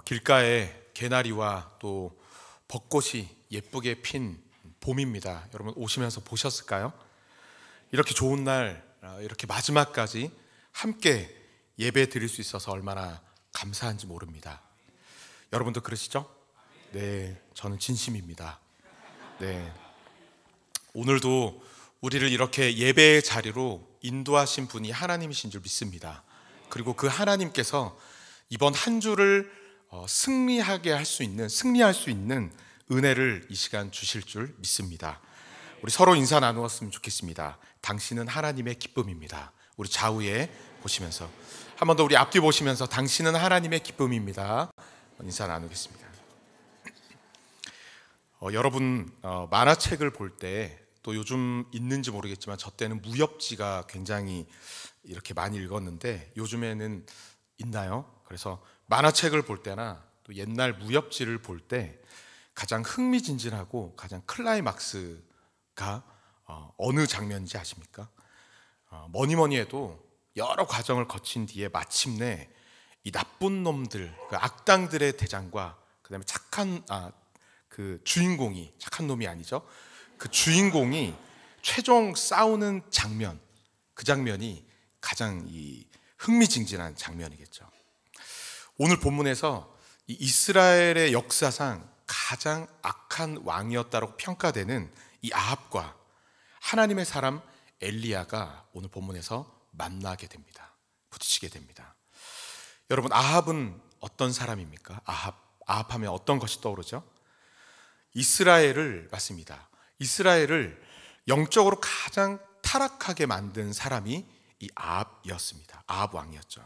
길가에 개나리와 또 벚꽃이 예쁘게 핀 봄입니다. 여러분 오시면서 보셨을까요? 이렇게 좋은 날, 이렇게 마지막까지 함께 예배 드릴 수 있어서 얼마나 감사한지 모릅니다. 여러분도 그러시죠? 네, 저는 진심입니다. 네, 오늘도 우리를 이렇게 예배의 자리로 인도하신 분이 하나님이신 줄 믿습니다. 그리고 그 하나님께서 이번 한 주를 승리할 수 있는 은혜를 이 시간 주실 줄 믿습니다. 우리 서로 인사 나누었으면 좋겠습니다. 당신은 하나님의 기쁨입니다. 우리 좌우에 보시면서 한 번 더 우리 앞뒤 보시면서 당신은 하나님의 기쁨입니다. 인사 나누겠습니다. 여러분 만화책을 볼 때 또 요즘 있는지 모르겠지만 저 때는 무협지가 굉장히 이렇게 많이 읽었는데 요즘에는 있나요? 그래서 만화책을 볼 때나 또 옛날 무협지를 볼 때 가장 흥미진진하고 가장 클라이막스가 어느 장면인지 아십니까? 뭐니 해도 여러 과정을 거친 뒤에 마침내 이 나쁜 놈들, 그 악당들의 대장과 그다음에 그 주인공이 착한 놈이 아니죠. 그 주인공이 최종 싸우는 장면, 그 장면이 가장 흥미진진한 장면이겠죠. 오늘 본문에서 이 이스라엘의 역사상 가장 악한 왕이었다고 평가되는 이 아합과 하나님의 사람 엘리야가 오늘 본문에서 만나게 됩니다. 부딪히게 됩니다. 여러분, 아합은 어떤 사람입니까? 아합하면 어떤 것이 떠오르죠? 맞습니다. 이스라엘을 영적으로 가장 타락하게 만든 사람이 이 아합이었습니다. 아합 왕이었죠.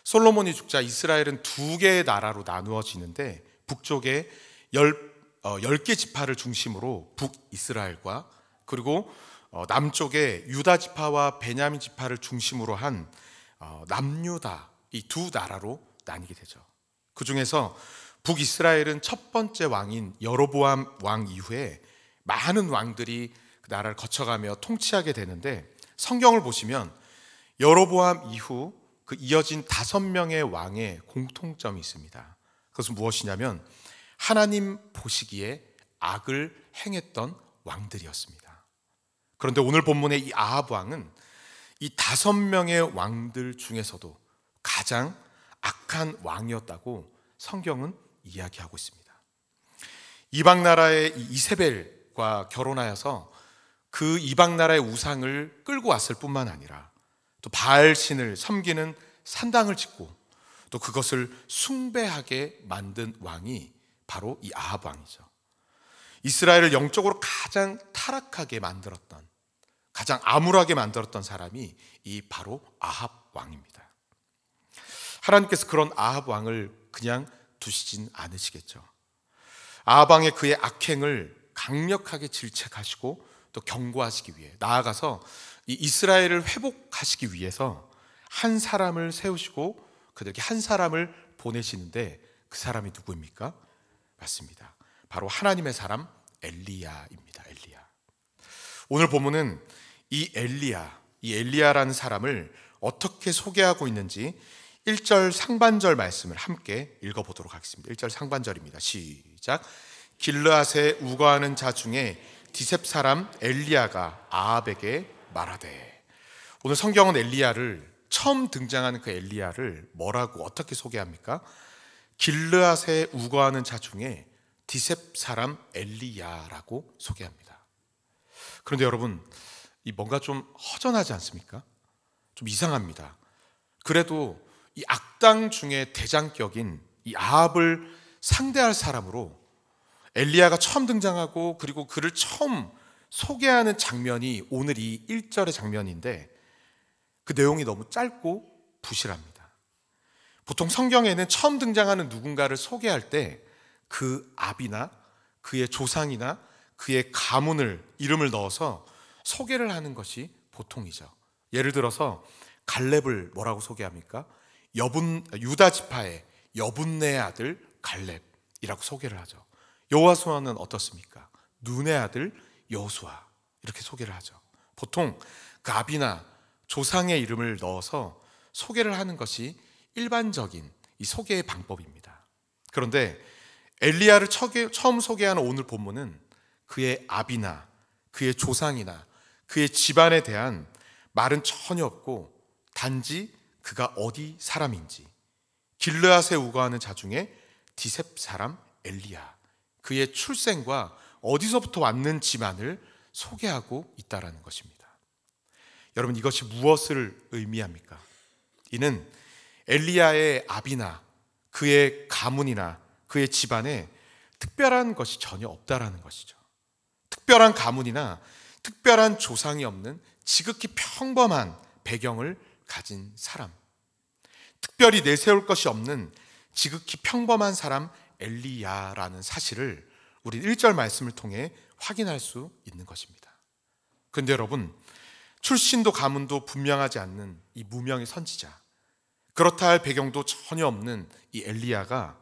솔로몬이 죽자 이스라엘은 두 개의 나라로 나누어지는데 북쪽에 10개 지파를 중심으로 북이스라엘과 그리고 남쪽에 유다 지파와 베냐민 지파를 중심으로 한 남유다, 이 두 나라로 나뉘게 되죠. 그 중에서 북이스라엘은 첫 번째 왕인 여로보암 왕 이후에 많은 왕들이 그 나라를 거쳐가며 통치하게 되는데 성경을 보시면 여로보암 이후 그 이어진 5명의 왕의 공통점이 있습니다. 그것은 무엇이냐면 하나님 보시기에 악을 행했던 왕들이었습니다. 그런데 오늘 본문의 이 아합 왕은 이 5명의 왕들 중에서도 가장 악한 왕이었다고 성경은 이야기하고 있습니다. 이방 나라의 이세벨과 결혼하여서 그 이방 나라의 우상을 끌고 왔을 뿐만 아니라 또 바알 신을 섬기는 산당을 짓고 또 그것을 숭배하게 만든 왕이 바로 이 아합 왕이죠. 이스라엘을 영적으로 가장 타락하게 만들었던, 가장 암울하게 만들었던 사람이 이 바로 아합 왕입니다. 하나님께서 그런 아합 왕을 그냥 두시진 않으시겠죠. 아합 왕의 그의 악행을 강력하게 질책하시고 또 경고하시기 위해 나아가서 이 이스라엘을 회복하시기 위해서 한 사람을 세우시고 그들에게 한 사람을 보내시는데 그 사람이 누구입니까? 맞습니다. 바로 하나님의 사람 엘리야입니다. 엘리야. 오늘 본문은 이 엘리야라는 사람을 어떻게 소개하고 있는지 1절 상반절 말씀을 함께 읽어보도록 하겠습니다. 1절 상반절입니다. 시작. 길르앗에 우거하는 자 중에 디셉 사람 엘리야가 아합에게 말하되. 오늘 성경은 처음 등장하는 그 엘리야를 뭐라고 어떻게 소개합니까? 길르앗에 우거하는 자 중에 디셉 사람 엘리야라고 소개합니다. 그런데 여러분, 이 뭔가 좀 허전하지 않습니까? 좀 이상합니다. 그래도 이 악당 중에 대장격인 이 아합을 상대할 사람으로 엘리야가 처음 등장하고 그리고 그를 처음 소개하는 장면이 오늘 이 1절의 장면인데 그 내용이 너무 짧고 부실합니다. 보통 성경에는 처음 등장하는 누군가를 소개할 때 그 아비나 그의 조상이나 그의 가문을 이름을 넣어서 소개를 하는 것이 보통이죠. 예를 들어서 갈렙을 뭐라고 소개합니까? 유다 지파의 여분네의 아들 갈렙이라고 소개를 하죠. 여호수아는 어떻습니까? 눈의 아들 여호수아 이렇게 소개를 하죠. 보통 그 아비나 조상의 이름을 넣어서 소개를 하는 것이 일반적인 이 소개의 방법입니다. 그런데 엘리야를 처음 소개하는 오늘 본문은 그의 아비나 그의 조상이나 그의 집안에 대한 말은 전혀 없고 단지 그가 어디 사람인지, 길르앗에 우거하는 자 중에 디셉 사람 엘리야, 그의 출생과 어디서부터 왔는지만을 소개하고 있다는 것입니다. 여러분, 이것이 무엇을 의미합니까? 이는 엘리야의 아비나 그의 가문이나 그의 집안에 특별한 것이 전혀 없다라는 것이죠. 특별한 가문이나 특별한 조상이 없는 지극히 평범한 배경을 가진 사람, 특별히 내세울 것이 없는 지극히 평범한 사람 엘리야라는 사실을 우리 1절 말씀을 통해 확인할 수 있는 것입니다. 그런데 여러분, 출신도 가문도 분명하지 않는 이 무명의 선지자, 그렇다 할 배경도 전혀 없는 이 엘리야가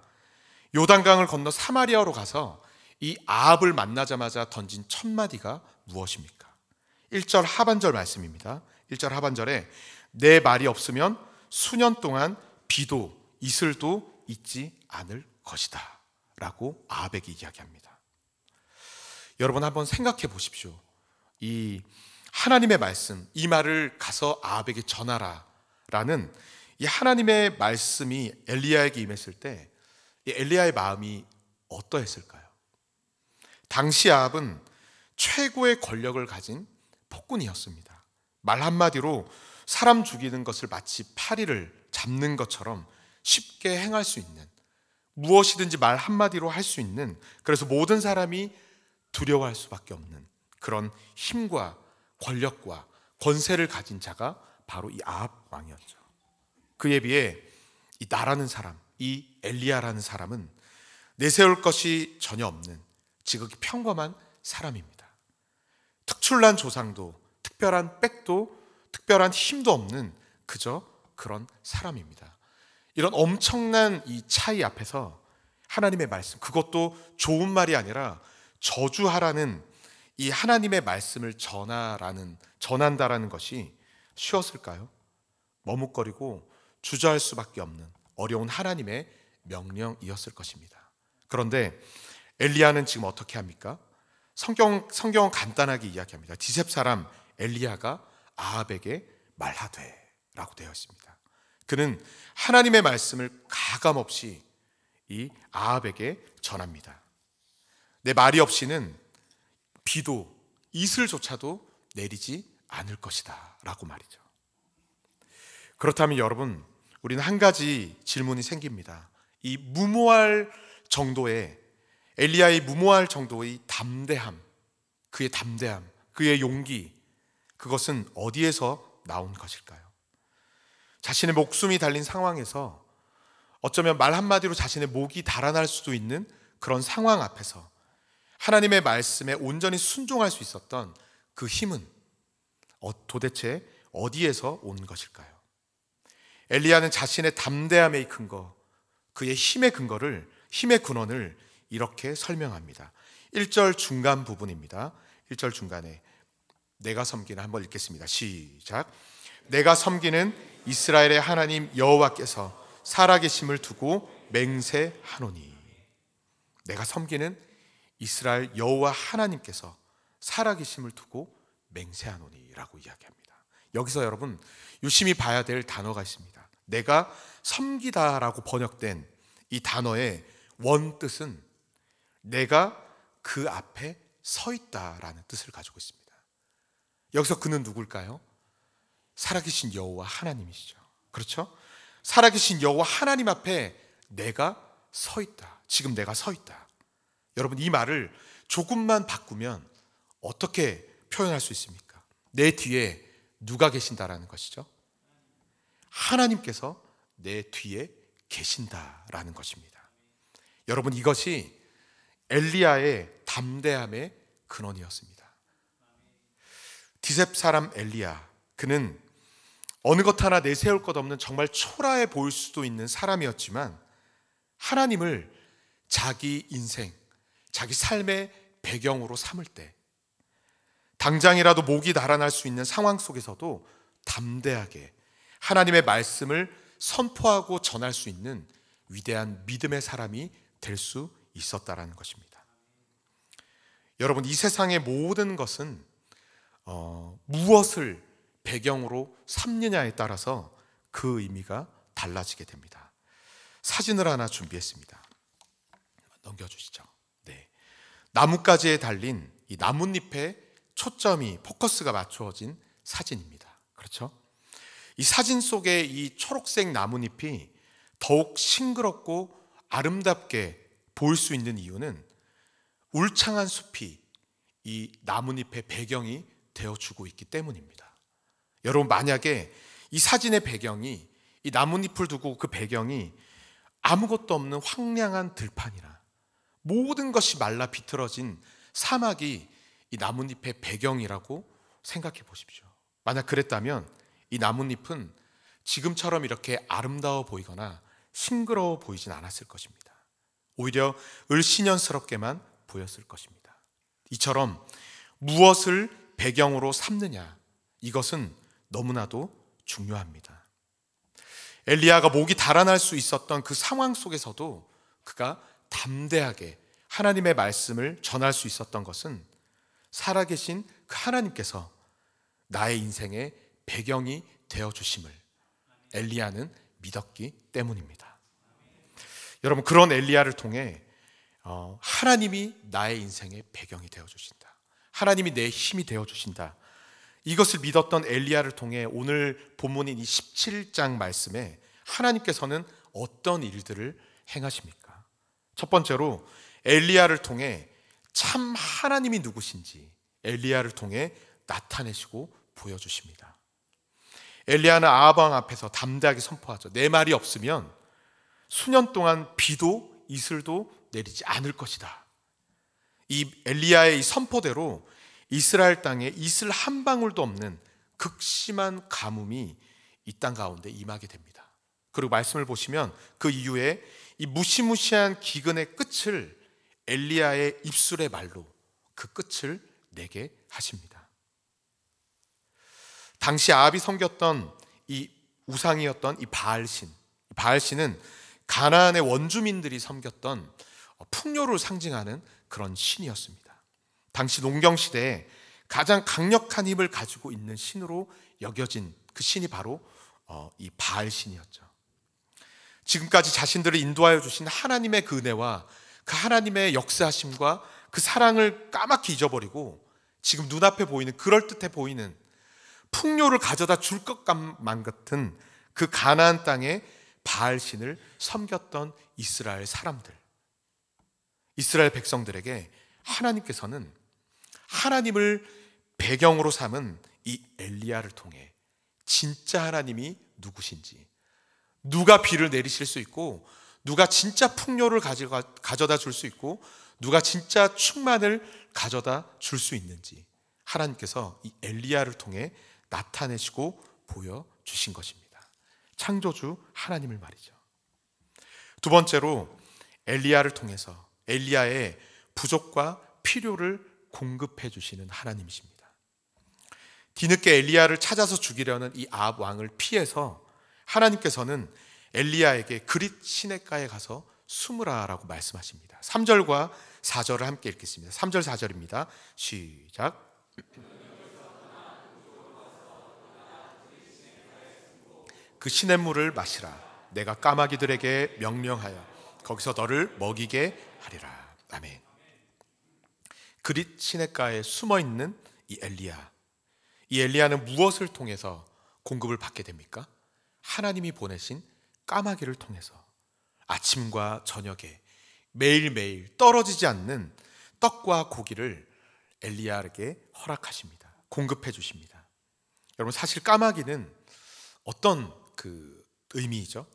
요단강을 건너 사마리아로 가서 이 아합을 만나자마자 던진 첫 마디가 무엇입니까? 1절 하반절 말씀입니다. 1절 하반절에 내 말이 없으면 수년 동안 비도 이슬도 있지 않을 것이다 라고 아합에게 이야기합니다. 여러분, 한번 생각해 보십시오. 이 하나님의 말씀, 이 말을 가서 아합에게 전하라 라는 이 하나님의 말씀이 엘리야에게 임했을 때 이 엘리야의 마음이 어떠했을까요? 당시 아합은 최고의 권력을 가진 폭군이었습니다. 말 한마디로 사람 죽이는 것을 마치 파리를 잡는 것처럼 쉽게 행할 수 있는, 무엇이든지 말 한마디로 할 수 있는, 그래서 모든 사람이 두려워할 수밖에 없는 그런 힘과 권력과 권세를 가진 자가 바로 이 아합 왕이었죠. 그에 비해 이 나라는 사람, 이 엘리야라는 사람은 내세울 것이 전혀 없는 지극히 평범한 사람입니다. 특출난 조상도 특별한 백도 특별한 힘도 없는 그저 그런 사람입니다. 이런 엄청난 이 차이 앞에서 하나님의 말씀, 그것도 좋은 말이 아니라 저주하라는 이 하나님의 말씀을 전한다라는 것이 쉬웠을까요? 머뭇거리고 주저할 수밖에 없는 어려운 하나님의 명령이었을 것입니다. 그런데 엘리야는 지금 어떻게 합니까? 성경은 간단하게 이야기합니다. 디셉 사람 엘리야가 아합에게 말하되 라고 되어 있습니다. 그는 하나님의 말씀을 가감없이 이 아합에게 전합니다. 내 말이 없이는 비도 이슬조차도 내리지 않을 것이다 라고 말이죠. 그렇다면 여러분, 우리는 한 가지 질문이 생깁니다. 이 무모할 정도의, 엘리야의 무모할 정도의 담대함, 그의 용기, 그것은 어디에서 나온 것일까요? 자신의 목숨이 달린 상황에서 어쩌면 말 한마디로 자신의 목이 달아날 수도 있는 그런 상황 앞에서 하나님의 말씀에 온전히 순종할 수 있었던 그 힘은 도대체 어디에서 온 것일까요? 엘리야는 자신의 담대함의 근거, 그의 힘의 근원을 이렇게 설명합니다. 1절 중간 부분입니다. 1절 중간에 내가 섬기는, 한번 읽겠습니다. 시작. 내가 섬기는 이스라엘의 하나님 여호와께서 살아계심을 두고 맹세하노니. 내가 섬기는 이스라엘 여호와 하나님께서 살아계심을 두고 맹세하노니 라고 이야기합니다. 여기서 여러분 유심히 봐야 될 단어가 있습니다. 내가 섬기다라고 번역된 이 단어의 원뜻은 내가 그 앞에 서 있다라는 뜻을 가지고 있습니다. 여기서 그는 누굴까요? 살아계신 여호와 하나님이시죠. 그렇죠? 살아계신 여호와 하나님 앞에 내가 서 있다. 지금 내가 서 있다. 여러분, 이 말을 조금만 바꾸면 어떻게 표현할 수 있습니까? 내 뒤에 누가 계신다라는 것이죠. 하나님께서 내 뒤에 계신다라는 것입니다. 여러분, 이것이 엘리야의 담대함의 근원이었습니다. 디셉 사람 엘리야, 그는 어느 것 하나 내세울 것 없는 정말 초라해 보일 수도 있는 사람이었지만 하나님을 자기 인생, 자기 삶의 배경으로 삼을 때 당장이라도 목이 달아날 수 있는 상황 속에서도 담대하게 하나님의 말씀을 선포하고 전할 수 있는 위대한 믿음의 사람이 될 수 있었다라는 것입니다. 여러분, 이 세상의 모든 것은 무엇을 배경으로 삼느냐에 따라서 그 의미가 달라지게 됩니다. 사진을 하나 준비했습니다. 넘겨주시죠. 네. 나뭇가지에 달린 이 나뭇잎에 초점이 포커스가 맞추어진 사진입니다. 그렇죠? 이 사진 속에 이 초록색 나뭇잎이 더욱 싱그럽고 아름답게 보일 수 있는 이유는 울창한 숲이 이 나뭇잎의 배경이 되어주고 있기 때문입니다. 여러분, 만약에 이 사진의 배경이, 이 나뭇잎을 두고 그 배경이 아무것도 없는 황량한 들판이나 모든 것이 말라 비틀어진 사막이 이 나뭇잎의 배경이라고 생각해 보십시오. 만약 그랬다면 이 나뭇잎은 지금처럼 이렇게 아름다워 보이거나 싱그러워 보이진 않았을 것입니다. 오히려 을씨년스럽게만 보였을 것입니다. 이처럼 무엇을 배경으로 삼느냐, 이것은 너무나도 중요합니다. 엘리야가 목이 달아날 수 있었던 그 상황 속에서도 그가 담대하게 하나님의 말씀을 전할 수 있었던 것은 살아계신 그 하나님께서 나의 인생의 배경이 되어주심을 엘리야는 믿었기 때문입니다. 여러분, 그런 엘리야를 통해 하나님이 나의 인생의 배경이 되어주신다, 하나님이 내 힘이 되어주신다, 이것을 믿었던 엘리야를 통해 오늘 본문인 이 17장 말씀에 하나님께서는 어떤 일들을 행하십니까? 첫 번째로 엘리야를 통해 참 하나님이 누구신지 엘리야를 통해 나타내시고 보여주십니다. 엘리야는 아합 왕 앞에서 담대하게 선포하죠. 내 말이 없으면 수년 동안 비도 이슬도 내리지 않을 것이다. 이 엘리야의 이 선포대로 이스라엘 땅에 이슬 한 방울도 없는 극심한 가뭄이 이 땅 가운데 임하게 됩니다. 그리고 말씀을 보시면 그 이후에 이 무시무시한 기근의 끝을 엘리야의 입술의 말로 그 끝을 내게 하십니다. 당시 아합이 섬겼던 이 우상이었던 이 바알신은 가나안의 원주민들이 섬겼던 풍요를 상징하는 그런 신이었습니다. 당시 농경시대에 가장 강력한 힘을 가지고 있는 신으로 여겨진 그 신이 바로 이 바알신이었죠. 지금까지 자신들을 인도하여 주신 하나님의 그 은혜와 그 하나님의 역사하심과 그 사랑을 까맣게 잊어버리고 지금 눈앞에 보이는, 그럴듯해 보이는 풍요를 가져다 줄 것만 같은 그 가나안 땅에 바알신을 섬겼던 이스라엘 사람들, 이스라엘 백성들에게 하나님께서는 하나님을 배경으로 삼은 이 엘리야를 통해 진짜 하나님이 누구신지, 누가 비를 내리실 수 있고 누가 진짜 풍요를 가져다 줄 수 있고 누가 진짜 충만을 가져다 줄 수 있는지 하나님께서 이 엘리야를 통해 나타내시고 보여주신 것입니다. 창조주 하나님을 말이죠. 두 번째로 엘리야를 통해서 엘리야의 부족과 필요를 공급해 주시는 하나님이십니다. 뒤늦게 엘리야를 찾아서 죽이려는 이 아합 왕을 피해서 하나님께서는 엘리야에게 그릿 시냇가에 가서 숨으라라고 말씀하십니다. 3절과 4절을 함께 읽겠습니다. 3절 4절입니다. 시작. 그 시냇물을 마시라. 내가 까마귀들에게 명령하여 거기서 너를 먹이게 하리라. 아멘. 그릿 시냇가에 숨어있는 이 엘리야, 이 엘리야는 무엇을 통해서 공급을 받게 됩니까? 하나님이 보내신 까마귀를 통해서 아침과 저녁에 매일매일 떨어지지 않는 떡과 고기를 엘리야에게 허락하십니다. 공급해 주십니다. 여러분, 사실 까마귀는 어떤 그 의미이죠?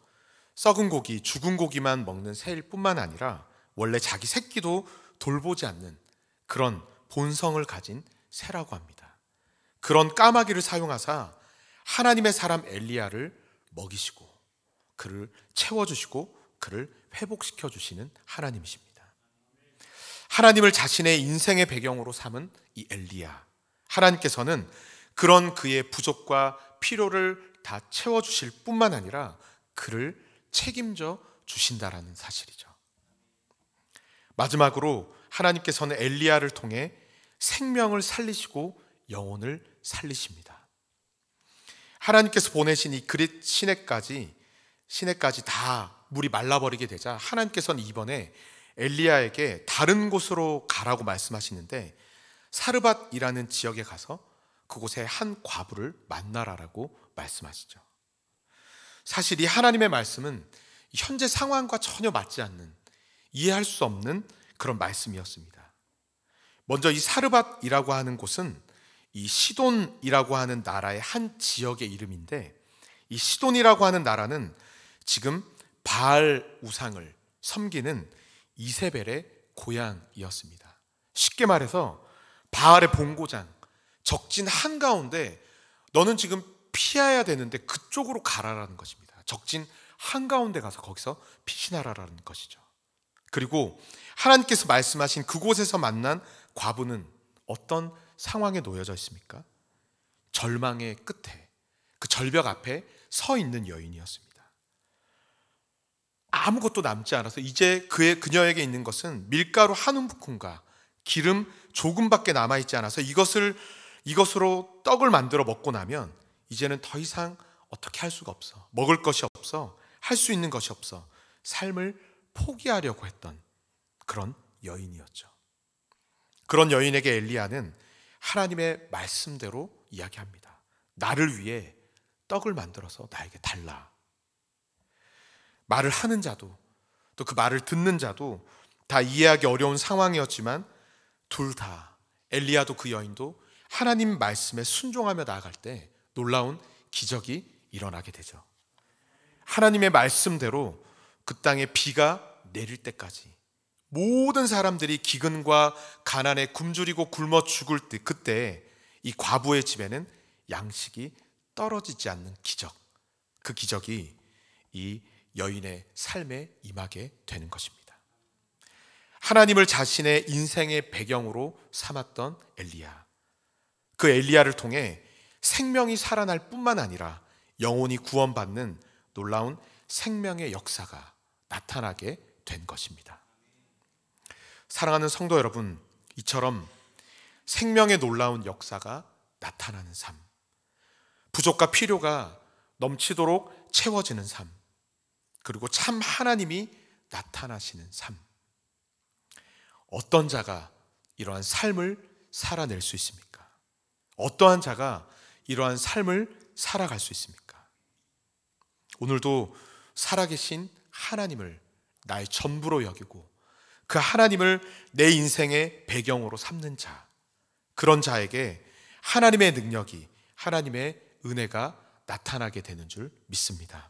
썩은 고기, 죽은 고기만 먹는 새일 뿐만 아니라 원래 자기 새끼도 돌보지 않는 그런 본성을 가진 새라고 합니다. 그런 까마귀를 사용하사 하나님의 사람 엘리야를 먹이시고 그를 채워주시고 그를 회복시켜 주시는 하나님이십니다. 하나님을 자신의 인생의 배경으로 삼은 이 엘리야, 하나님께서는 그런 그의 부족과 필요를 다 채워주실 뿐만 아니라 그를 책임져 주신다라는 사실이죠. 마지막으로 하나님께서는 엘리야를 통해 생명을 살리시고 영혼을 살리십니다. 하나님께서 보내신 이 그릿 시내까지 다 물이 말라버리게 되자 하나님께서는 이번에 엘리야에게 다른 곳으로 가라고 말씀하시는데 사르밧이라는 지역에 가서 그곳에 한 과부를 만나라라고 말씀하시죠. 사실 이 하나님의 말씀은 현재 상황과 전혀 맞지 않는, 이해할 수 없는 그런 말씀이었습니다. 먼저 이 사르밧이라고 하는 곳은 이 시돈이라고 하는 나라의 한 지역의 이름인데, 이 시돈이라고 하는 나라는 지금 바알 우상을 섬기는 이세벨의 고향이었습니다. 쉽게 말해서 바알의 본고장, 적진 한가운데 너는 지금 피해야 되는데 그쪽으로 가라라는 것입니다. 적진 한가운데 가서 거기서 피신하라라는 것이죠. 그리고 하나님께서 말씀하신 그곳에서 만난 과부는 어떤 상황에 놓여져 있습니까? 절망의 끝에, 그 절벽 앞에 서 있는 여인이었습니다. 아무것도 남지 않아서 이제 그녀에게 있는 것은 밀가루 한 움큼과 기름 조금밖에 남아있지 않아서 이것으로 떡을 만들어 먹고 나면 이제는 더 이상 어떻게 할 수가 없어. 먹을 것이 없어. 할 수 있는 것이 없어. 삶을 포기하려고 했던 그런 여인이었죠. 그런 여인에게 엘리야는 하나님의 말씀대로 이야기합니다. 나를 위해 떡을 만들어서 나에게 달라. 말을 하는 자도 또 그 말을 듣는 자도 다 이해하기 어려운 상황이었지만 둘 다, 엘리야도 그 여인도 하나님 말씀에 순종하며 나아갈 때 놀라운 기적이 일어나게 되죠. 하나님의 말씀대로 그 땅에 비가 내릴 때까지 모든 사람들이 기근과 가난에 굶주리고 굶어 죽을 때, 그때 이 과부의 집에는 양식이 떨어지지 않는 기적, 그 기적이 이 여인의 삶에 임하게 되는 것입니다. 하나님을 자신의 인생의 배경으로 삼았던 엘리야, 그 엘리야를 통해 생명이 살아날 뿐만 아니라 영혼이 구원받는 놀라운 생명의 역사가 나타나게 된 것입니다. 사랑하는 성도 여러분, 이처럼 생명의 놀라운 역사가 나타나는 삶, 부족과 필요가 넘치도록 채워지는 삶, 그리고 참 하나님이 나타나시는 삶, 어떤 자가 이러한 삶을 살아낼 수 있습니까? 어떠한 자가 이러한 삶을 살아갈 수 있습니까? 오늘도 살아계신 하나님을 나의 전부로 여기고 그 하나님을 내 인생의 배경으로 삼는 자, 그런 자에게 하나님의 능력이, 하나님의 은혜가 나타나게 되는 줄 믿습니다.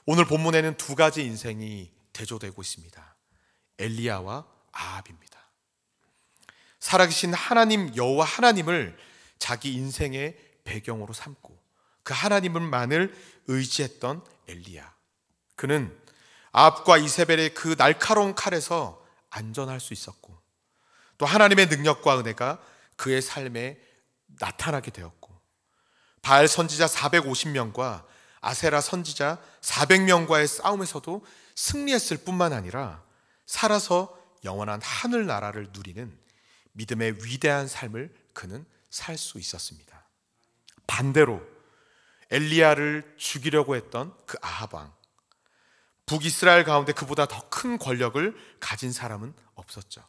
오늘 본문에는 두 가지 인생이 대조되고 있습니다. 엘리야와 아합입니다. 살아계신 하나님, 여호와 하나님을 자기 인생의 배경으로 삼고 그 하나님만을 의지했던 엘리야, 그는 아합과 이세벨의 그 날카로운 칼에서 안전할 수 있었고 또 하나님의 능력과 은혜가 그의 삶에 나타나게 되었고 바알 선지자 450명과 아세라 선지자 400명과의 싸움에서도 승리했을 뿐만 아니라 살아서 영원한 하늘나라를 누리는 믿음의 위대한 삶을 그는 살 수 있었습니다. 반대로 엘리야를 죽이려고 했던 그 아합 왕, 북이스라엘 가운데 그보다 더 큰 권력을 가진 사람은 없었죠.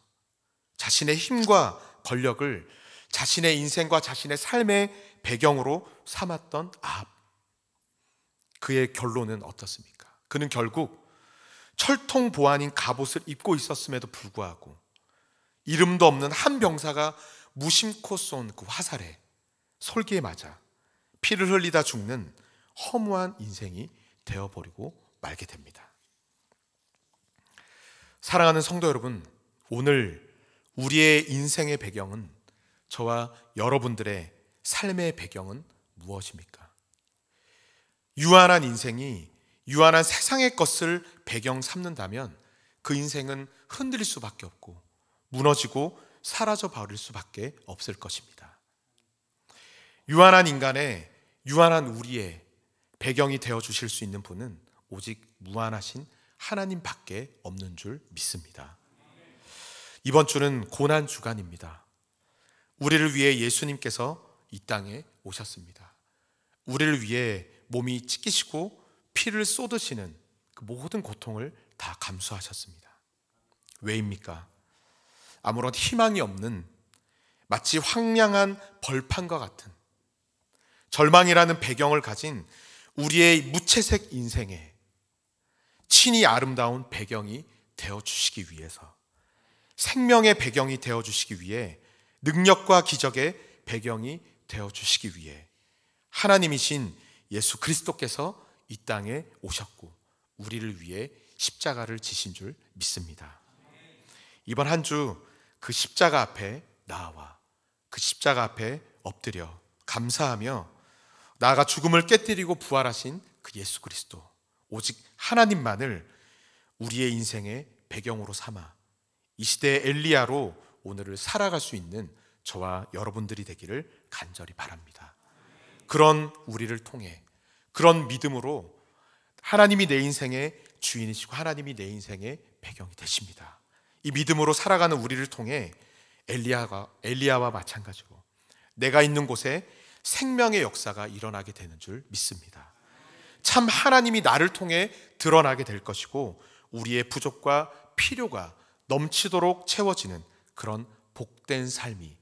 자신의 힘과 권력을 자신의 인생과 자신의 삶의 배경으로 삼았던 아합, 그의 결론은 어떻습니까? 그는 결국 철통 보안인 갑옷을 입고 있었음에도 불구하고 이름도 없는 한 병사가 무심코 쏜 그 화살에, 솔기에 맞아 피를 흘리다 죽는 허무한 인생이 되어버리고 말게 됩니다. 사랑하는 성도 여러분, 오늘 우리의 인생의 배경은, 저와 여러분들의 삶의 배경은 무엇입니까? 유한한 인생이 유한한 세상의 것을 배경 삼는다면 그 인생은 흔들릴 수밖에 없고 무너지고 사라져 버릴 수밖에 없을 것입니다. 유한한 인간의, 유한한 우리의 배경이 되어 주실 수 있는 분은 오직 무한하신 하나님밖에 없는 줄 믿습니다. 이번 주는 고난 주간입니다. 우리를 위해 예수님께서 이 땅에 오셨습니다. 우리를 위해 몸이 찢기시고 피를 쏟으시는 그 모든 고통을 다 감수하셨습니다. 왜입니까? 아무런 희망이 없는 마치 황량한 벌판과 같은 절망이라는 배경을 가진 우리의 무채색 인생에 친히 아름다운 배경이 되어주시기 위해서, 생명의 배경이 되어주시기 위해, 능력과 기적의 배경이 되어주시기 위해 하나님이신 예수 그리스도께서 이 땅에 오셨고 우리를 위해 십자가를 지신 줄 믿습니다. 이번 한 주 그 십자가 앞에 나와 그 십자가 앞에 엎드려 감사하며 나아가 죽음을 깨뜨리고 부활하신 그 예수 그리스도, 오직 하나님만을 우리의 인생의 배경으로 삼아 이 시대의 엘리야로 오늘을 살아갈 수 있는 저와 여러분들이 되기를 간절히 바랍니다. 그런 우리를 통해, 그런 믿음으로 하나님이 내 인생의 주인이시고 하나님이 내 인생의 배경이 되십니다. 이 믿음으로 살아가는 우리를 통해 엘리야와 마찬가지로 내가 있는 곳에 생명의 역사가 일어나게 되는 줄 믿습니다. 참 하나님이 나를 통해 드러나게 될 것이고 우리의 부족과 필요가 넘치도록 채워지는 그런 복된 삶이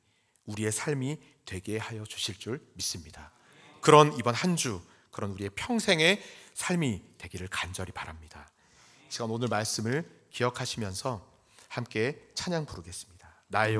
우리의 삶이 되게 하여 주실 줄 믿습니다. 그런 이번 한 주, 그런 우리의 평생의 삶이 되기를 간절히 바랍니다. 시간 오늘 말씀을 기억하시면서 함께 찬양 부르겠습니다. 나의